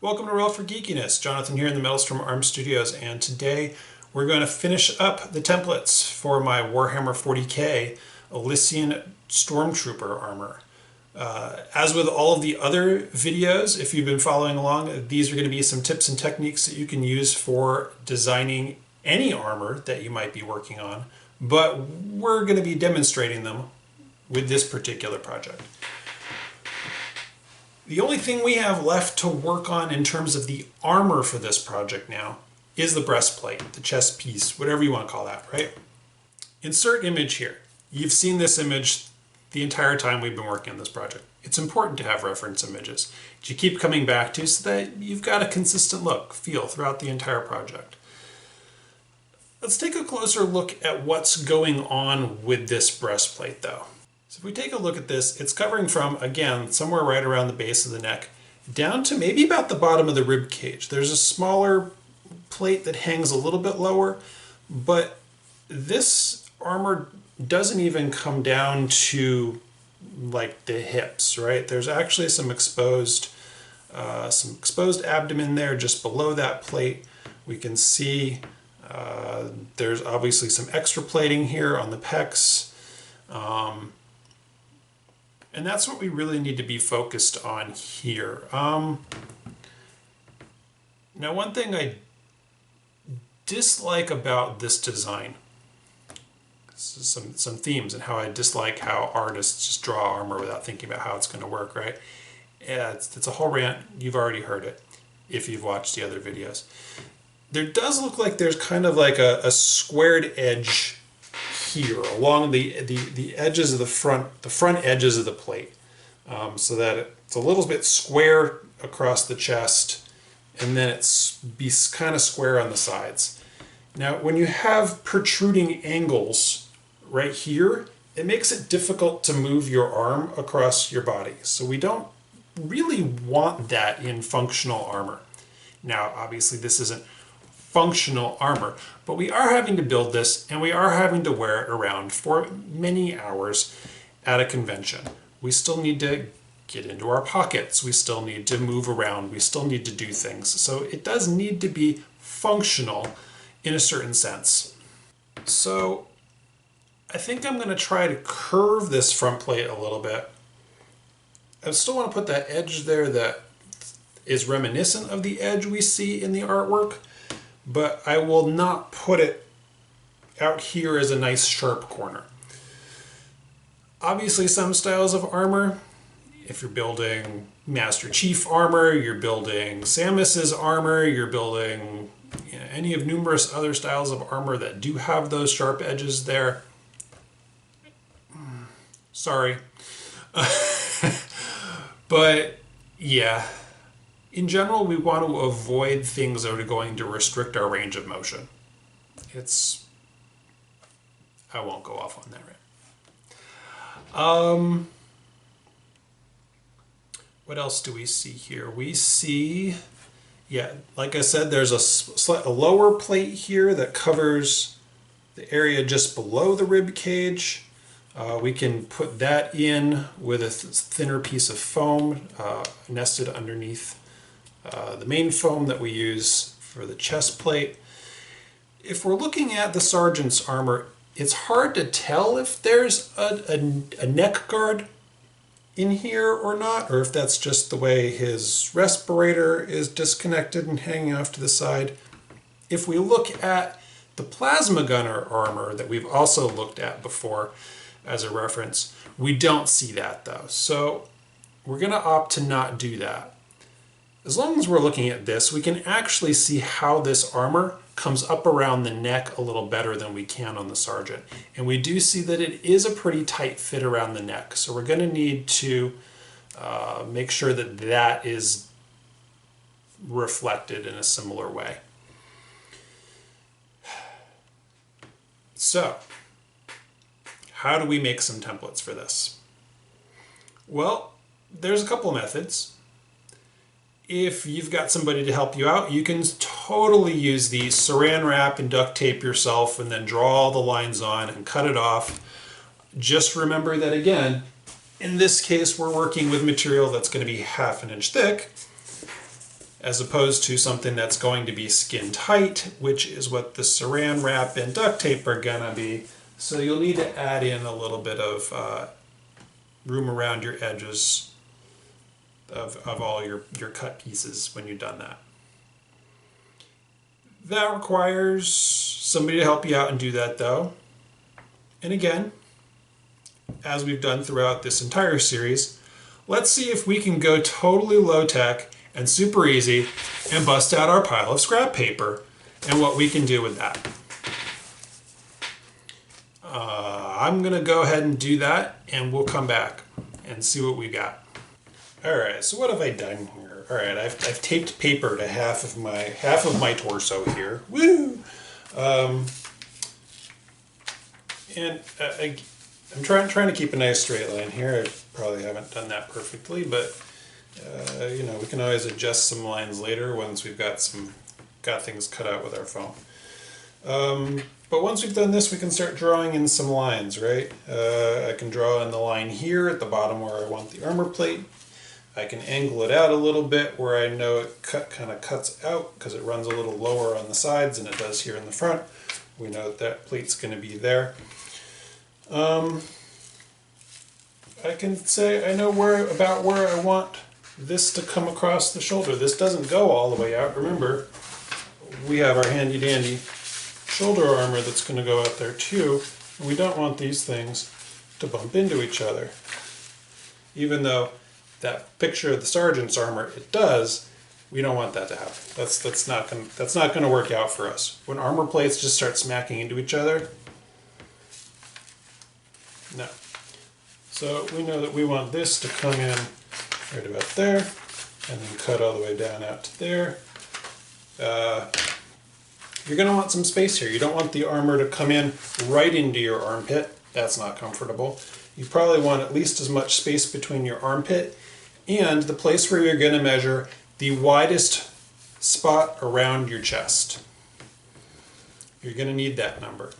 Welcome to Roll for Geekiness. Jonathan here in the Metals from Arm Studios, and today we're going to finish up the templates for my Warhammer 40k Elysian Stormtrooper armor. As with all of the other videos, if you've been following along, these are going to be some tips and techniques that you can use for designing any armor that you might be working on, but we're going to be demonstrating them with this particular project. The only thing we have left to work on in terms of the armor for this project now is the breastplate, the chest piece, whatever you want to call that, right? Insert image here. You've seen this image the entire time we've been working on this project. It's important to have reference images that you keep coming back to so that you've got a consistent look, feel throughout the entire project. Let's take a closer look at what's going on with this breastplate though. So if we take a look at this, it's covering from, again, somewhere right around the base of the neck, down to maybe about the bottom of the rib cage. There's a smaller plate that hangs a little bit lower, but this armor doesn't even come down to like the hips, right? There's actually some exposed abdomen there just below that plate. We can see there's obviously some extra plating here on the pecs. And that's what we really need to be focused on here. Now, one thing I dislike about this design, some themes and how I dislike how artists just draw armor without thinking about how it's going to work, right? Yeah, it's a whole rant. You've already heard it if you've watched the other videos. There does look like there's kind of like a squared edge here along the edges of the front edges of the plate, so that it's a little bit square across the chest, and then it's kind of square on the sides. Now, when you have protruding angles right here, it makes it difficult to move your arm across your body. So we don't really want that in functional armor. Now, obviously, this isn't functional armor, but we are having to build this and we are having to wear it around for many hours at a convention. We still need to get into our pockets. We still need to move around. We still need to do things. So it does need to be functional in a certain sense. So I think I'm going to try to curve this front plate a little bit. I still want to put that edge there that is reminiscent of the edge we see in the artwork, but I will not put it out here as a nice sharp corner. Obviously, some styles of armor, if you're building Master Chief armor, you're building Samus's armor, you're building any of numerous other styles of armor that do have those sharp edges there. Sorry. But yeah. In general, we want to avoid things that are going to restrict our range of motion. I won't go off on that right. What else do we see here? We see, yeah, like I said, there's a lower plate here that covers the area just below the rib cage. We can put that in with a thinner piece of foam nested underneath the main foam that we use for the chest plate. If we're looking at the sergeant's armor, it's hard to tell if there's a neck guard in here or not, or if that's just the way his respirator is disconnected and hanging off to the side. If we look at the plasma gunner armor that we've also looked at before as a reference, we don't see that though. So we're going to opt to not do that. As long as we're looking at this, we can actually see how this armor comes up around the neck a little better than we can on the sergeant. And we do see that it is a pretty tight fit around the neck. So we're going to need to make sure that that is reflected in a similar way. So, how do we make some templates for this? Well, there's a couple methods. If you've got somebody to help you out, you can totally use the saran wrap and duct tape yourself and then draw all the lines on and cut it off. Just remember that, again, in this case, we're working with material that's going to be 1/2 inch thick. as opposed to something that's going to be skin tight, which is what the saran wrap and duct tape are gonna be. So you'll need to add in a little bit of room around your edges of all your cut pieces when you've done that. That requires somebody to help you out and do that though. And again, as we've done throughout this entire series, let's see if we can go totally low-tech and super easy and bust out our pile of scrap paper and what we can do with that. I'm gonna go ahead and do that and we'll come back and see what we got. All right, so what have I done here? All right, I've taped paper to half of my torso here. Woo! I'm trying to keep a nice straight line here. I probably haven't done that perfectly, but you know, we can always adjust some lines later once we've got things cut out with our phone. But once we've done this, we can start drawing in some lines, right? I can draw in the line here at the bottom where I want the armor plate. I can angle it out a little bit where I know it kind of cuts out because it runs a little lower on the sides than it does here in the front. We know that plate's going to be there. I can say I know about where I want this to come across the shoulder. This doesn't go all the way out. Remember, we have our handy dandy shoulder armor that's going to go out there too, and we don't want these things to bump into each other. Even though that picture of the sergeant's armor, it does, we don't want that to happen. That's not going to work out for us. When armor plates just start smacking into each other, no. So we know that we want this to come in right about there, and then cut all the way down out to there. You're going to want some space here. You don't want the armor to come in right into your armpit. That's not comfortable. You probably want at least as much space between your armpit and the place where you're going to measure the widest spot around your chest. You're going to need that number.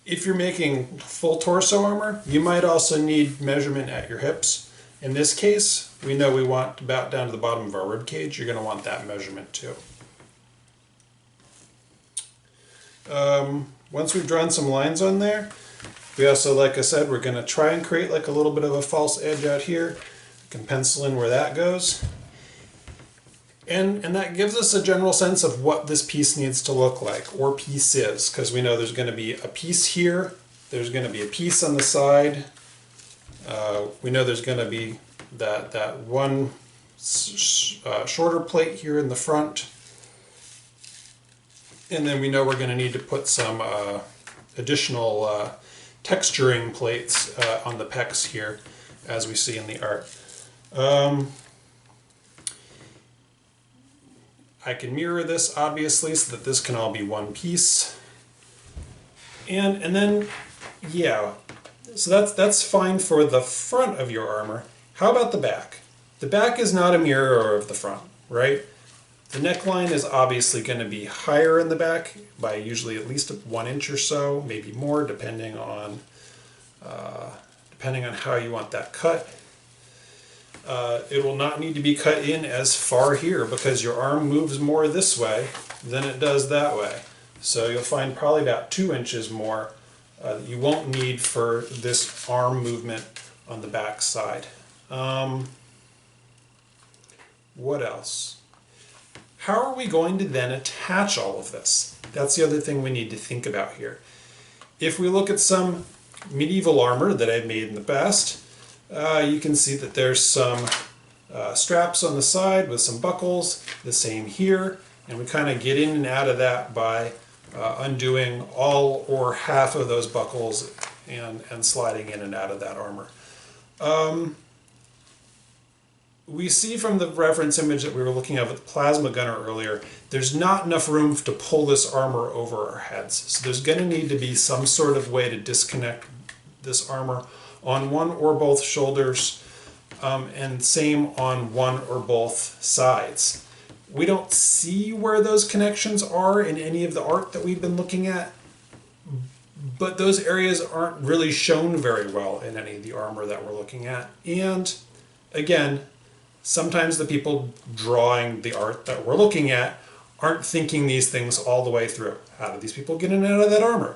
If you're making full torso armor, you might also need measurement at your hips. In this case, we know we want about down to the bottom of our rib cage. You're going to want that measurement too. Once we've drawn some lines on there, we also, like I said, we're going to try and create like a little bit of a false edge out here. You can pencil in where that goes. And that gives us a general sense of what this piece needs to look like, or pieces, because we know there's going to be a piece here, there's going to be a piece on the side, we know there's going to be that one shorter plate here in the front, and then we know we're going to need to put some additional texturing plates on the pecs here, as we see in the art. I can mirror this obviously so that this can all be one piece. And then, yeah, so that's fine for the front of your armor. How about the back? The back is not a mirror of the front, right? The neckline is obviously going to be higher in the back by usually at least 1 inch or so, maybe more, depending on how you want that cut. It will not need to be cut in as far here because your arm moves more this way than it does that way. So you'll find probably about 2 inches more that you won't need for this arm movement on the back side. What else? How are we going to then attach all of this? That's the other thing we need to think about here. If we look at some medieval armor that I've made in the past, you can see that there's some straps on the side with some buckles, the same here, and we kind of get in and out of that by undoing all or half of those buckles and sliding in and out of that armor. We see from the reference image that we were looking at with the plasma gunner earlier, there's not enough room to pull this armor over our heads. So there's going to need to be some sort of way to disconnect this armor on one or both shoulders, and same on one or both sides. We don't see where those connections are in any of the art that we've been looking at, but those areas aren't really shown very well in any of the armor that we're looking at. And again, Sometimes the people drawing the art that we're looking at aren't thinking these things all the way through. How do these people get in and out of that armor?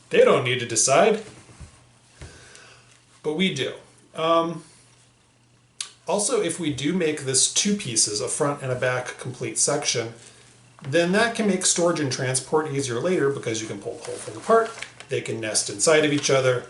They don't need to decide, but we do. Also, if we do make this two pieces, a front and a back complete section, then that can make storage and transport easier later because you can pull the whole thing apart. They can nest inside of each other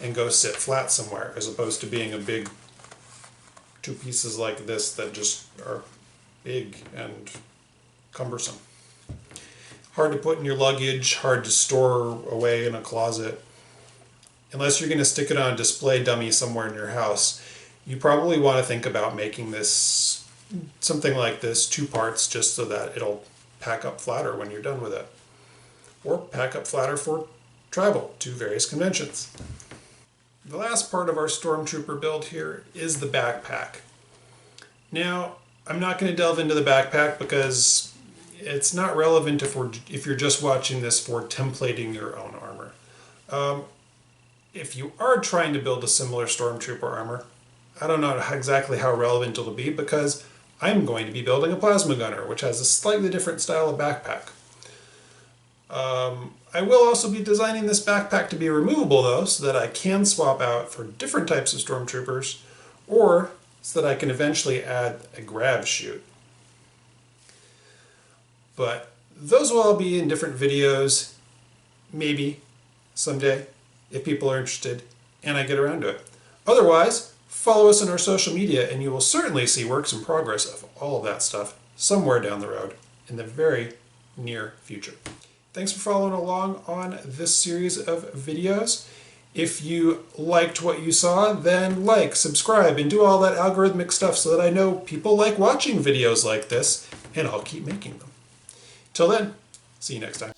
and go sit flat somewhere, as opposed to being a big two pieces like this that just are big and cumbersome. Hard to put in your luggage, hard to store away in a closet. Unless you're going to stick it on a display dummy somewhere in your house, you probably want to think about making this something like this, two parts, just so that it'll pack up flatter when you're done with it. Or pack up flatter for travel to various conventions. The last part of our Stormtrooper build here is the backpack. Now, I'm not going to delve into the backpack because it's not relevant if you're just watching this for templating your own armor. If you are trying to build a similar Stormtrooper armor, I don't know exactly how relevant it'll be because I'm going to be building a plasma gunner, which has a slightly different style of backpack. I will also be designing this backpack to be removable though, so that I can swap out for different types of Stormtroopers, or so that I can eventually add a grab chute. But those will all be in different videos, maybe someday, if people are interested and I get around to it. Otherwise, follow us on our social media and you will certainly see works in progress of all of that stuff somewhere down the road in the very near future. Thanks for following along on this series of videos. If you liked what you saw, then like, subscribe, and do all that algorithmic stuff so that I know people like watching videos like this, and I'll keep making them. Till then, see you next time.